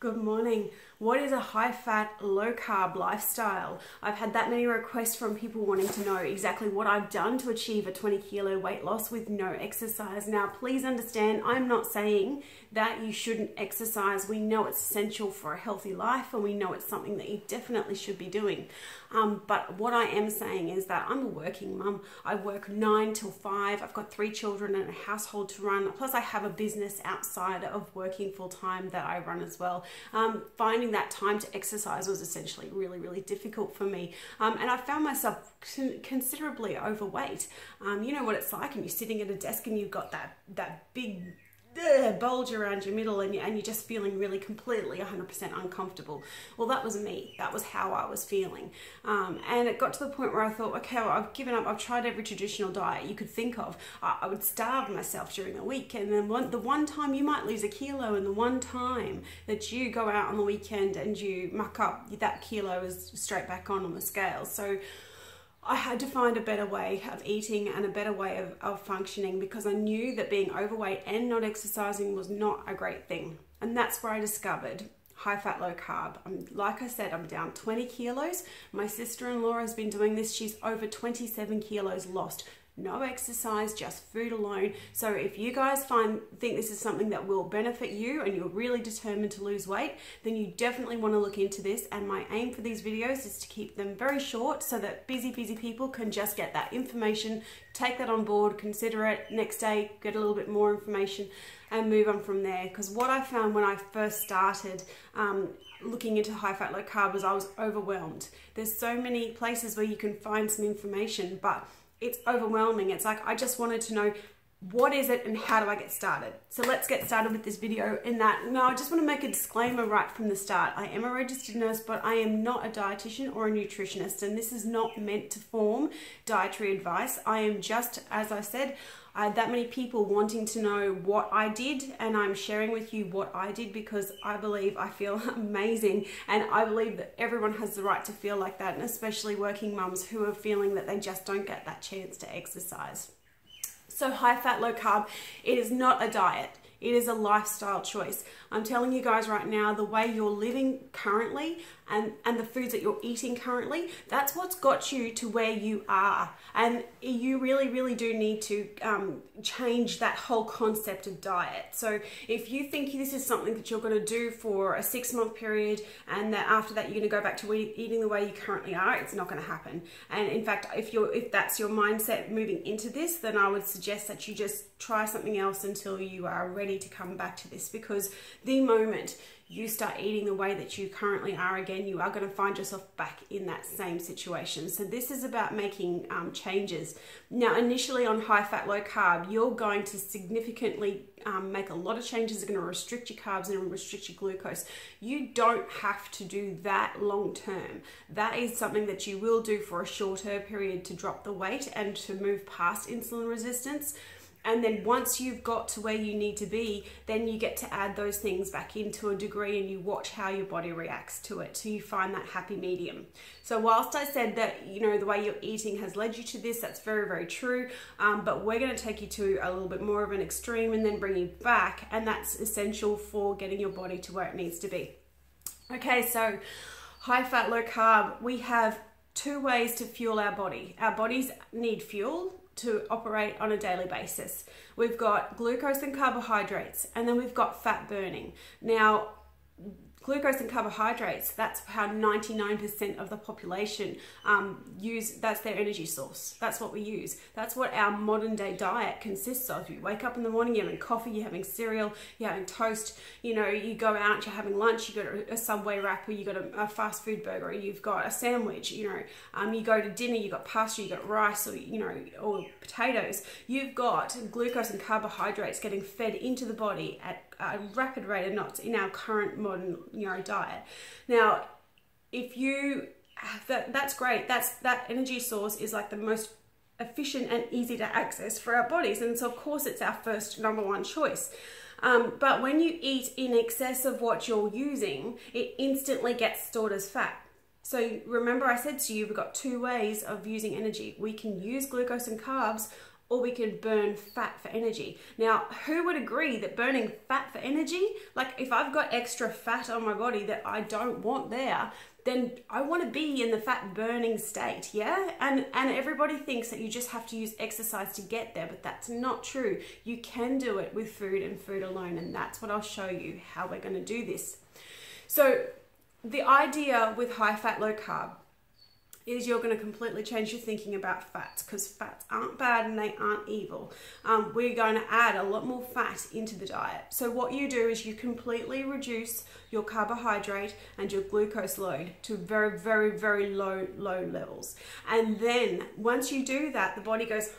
Good morning. What is a high-fat, low-carb lifestyle? I've had that many requests from people wanting to know exactly what I've done to achieve a 20-kilo weight loss with no exercise. Now, please understand, I'm not saying that you shouldn't exercise. We know it's essential for a healthy life, and we know it's something that you definitely should be doing. But what I am saying is that I'm a working mum. I work 9 till 5. I've got 3 children and a household to run. Plus, I have a business outside of working full-time that I run as well. Finding that time to exercise was essentially really difficult for me, and I found myself considerably overweight. You know what it's like, and you're sitting at a desk and you've got that big bulge around your middle, and you're just feeling really completely 100% uncomfortable. Well, that was me. That was how I was feeling, and it got to the point where I thought, okay, well, I've given up. I've tried every traditional diet you could think of. I would starve myself during the week, and then the one time you might lose a kilo, and the one time that you go out on the weekend and you muck up, that kilo is straight back on the scale. So I had to find a better way of eating and a better way of functioning, because I knew that being overweight and not exercising was not a great thing. And that's where I discovered high fat, low carb. Like I said, I'm down 20 kilos. My sister-in-law has been doing this. She's over 27 kilos lost. No exercise, just food alone. So if you guys think this is something that will benefit you and you're really determined to lose weight, then you definitely want to look into this. And my aim for these videos is to keep them very short so that busy people can just get that information, take that on board, consider it, next day get a little bit more information and move on from there. Because what I found when I first started looking into high fat, low carb was I was overwhelmed. There's so many places where you can find some information, but it's overwhelming. It's like, I just wanted to know, what is it and how do I get started? So let's get started with this video. I just want to make a disclaimer right from the start. I am a registered nurse, but I am not a dietitian or a nutritionist, and this is not meant to form dietary advice. I am just, as I said, I had that many people wanting to know what I did, and I'm sharing with you what I did because I feel amazing, and I believe that everyone has the right to feel like that, and especially working mums who are feeling that they just don't get that chance to exercise. So high fat, low carb, it is not a diet. It is a lifestyle choice. I'm telling you guys right now, the way you're living currently and the foods that you're eating currently, that's what's got you to where you are. And you really do need to change that whole concept of diet. So if you think this is something that you're going to do for a 6-month period, and that after that you're going to go back to eating the way you currently are, it's not going to happen. And in fact, if that's your mindset moving into this, then I would suggest that you just try something else until you are ready to come back to this, because the moment you start eating the way that you currently are again, you are going to find yourself back in that same situation. So this is about making changes. Now, initially on high fat, low carb, you're going to significantly make a lot of changes. They're going to restrict your carbs and restrict your glucose. You don't have to do that long term. That is something that you will do for a shorter period to drop the weight and to move past insulin resistance. And then once you've got to where you need to be, then you get to add those things back into a degree, and you watch how your body reacts to it. So you find that happy medium. So whilst I said that, you know, the way you're eating has led you to this, that's very true. But we're going to take you to a little bit more of an extreme and then bring you back. And that's essential for getting your body to where it needs to be. Okay, so high fat, low carb, we have 2 ways to fuel our body. Our bodies need fuel to operate on a daily basis. We've got glucose and carbohydrates, and then we've got fat burning. Now, glucose and carbohydrates, that's how 99% of the population that's their energy source. That's what we use. That's what our modern day diet consists of. You wake up in the morning, you're having coffee, you're having cereal, you're having toast, you know, you go out, you're having lunch, you got a Subway wrapper, you got a fast food burger, you've got a sandwich, you know, you go to dinner, you got pasta, you got rice, or, you know, or potatoes. You've got glucose and carbohydrates getting fed into the body at a rapid rate of knots in our current modern, you know, diet. Now, if you have that's great. That energy source is like the most efficient and easy to access for our bodies, and so of course it's our first #1 choice. But when you eat in excess of what you're using, it instantly gets stored as fat. So remember, I said to you, we've got 2 ways of using energy. We can use glucose and carbs or we can burn fat for energy. Now, who would agree that burning fat for energy, like if I've got extra fat on my body that I don't want there, then I want to be in the fat burning state, yeah? And everybody thinks that you just have to use exercise to get there, but that's not true. You can do it with food and food alone, and that's what I'll show you how we're going to do this. So the idea with high fat, low carb is you're going to completely change your thinking about fats, because fats aren't bad and they aren't evil. We're going to add a lot more fat into the diet. So what you do is you completely reduce your carbohydrate and your glucose load to very, very, very low levels. And then once you do that, the body goes,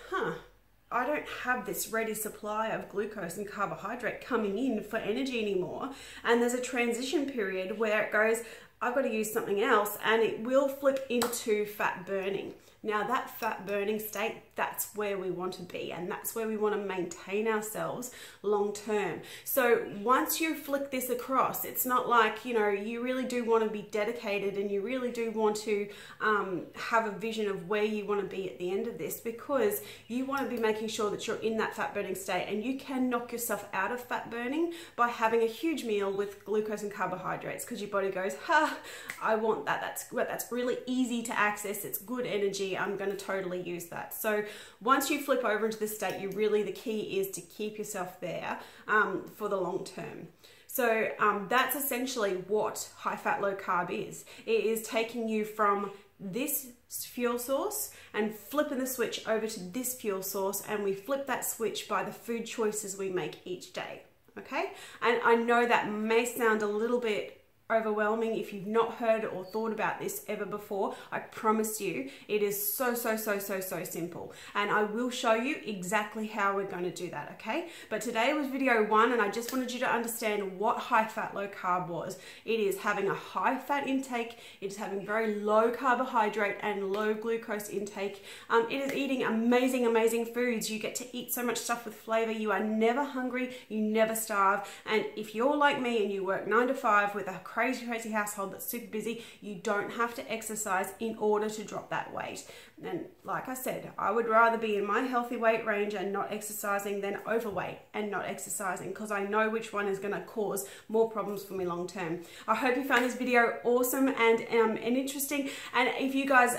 I don't have this ready supply of glucose and carbohydrate coming in for energy anymore. And there's a transition period where it goes, I've got to use something else, and it will flip into fat burning. Now that fat burning state, that's where we want to be, and that's where we want to maintain ourselves long term. So once you flick this across, it's not like, you know, you really do want to be dedicated and you really do want to have a vision of where you want to be at the end of this, because you want to be making sure that you're in that fat burning state, and you can knock yourself out of fat burning by having a huge meal with glucose and carbohydrates, because your body goes, I want that. That's really easy to access. It's good energy. I'm going to totally use that. So once you flip over into this state, the key is to keep yourself there for the long term. So that's essentially what high fat, low carb is. It is taking you from this fuel source and flipping the switch over to this fuel source, and we flip that switch by the food choices we make each day. Okay? And I know that may sound a little bit overwhelming if you've not heard or thought about this ever before. I promise you it is so simple, and I will show you exactly how we're going to do that, okay? But today was video 1, and I just wanted you to understand what high fat, low carb was. It is having a high fat intake, it's having very low carbohydrate and low glucose intake. It is eating amazing foods. You get to eat so much stuff with flavor. You are never hungry, you never starve. And if you're like me and you work 9 to 5 with a crazy household that's super busy, you don't have to exercise in order to drop that weight. And like I said, I would rather be in my healthy weight range and not exercising than overweight and not exercising, because I know which one is going to cause more problems for me long term. I hope you found this video awesome and interesting, and if you guys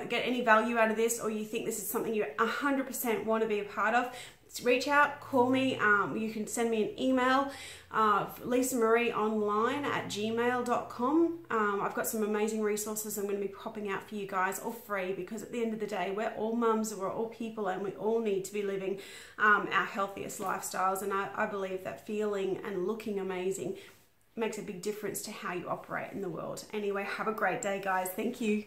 get any value out of this, or you think this is something you 100% want to be a part of, reach out, call me. You can send me an email, lisamarieonline@gmail.com. I've got some amazing resources I'm going to be popping out for you guys, all free, because at the end of the day, we're all mums, we're all people, and we all need to be living our healthiest lifestyles. And I believe that feeling and looking amazing makes a big difference to how you operate in the world. Anyway, have a great day, guys. Thank you.